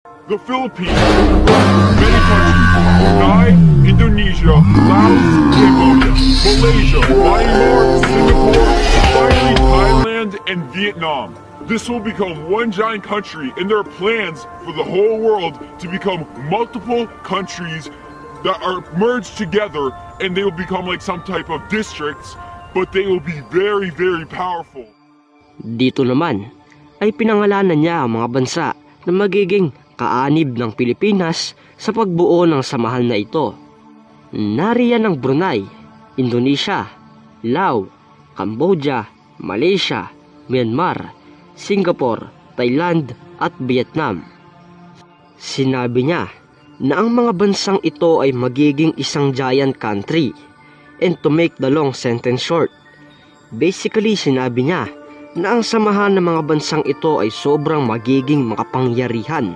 The Philippines overruns many countries: Brunei, Indonesia, Laos, Cambodia, Malaysia, Myanmar, Singapore, finally Thailand and Vietnam. This will become one giant country, and there are plans for the whole world to become multiple countries that are merged together, and they will become like some type of districts, but they will be very, very powerful. Dito naman ay pinangalanan niya ang mga bansa na magiging kaanib ng Pilipinas sa pagbuo ng samahan na ito. Nariyan ang Brunei, Indonesia, Laos, Cambodia, Malaysia, Myanmar, Singapore, Thailand at Vietnam. Sinabi niya na ang mga bansang ito ay magiging isang giant country, and to make the long sentence short, basically sinabi niya na ang samahan ng mga bansang ito ay sobrang magiging makapangyarihan.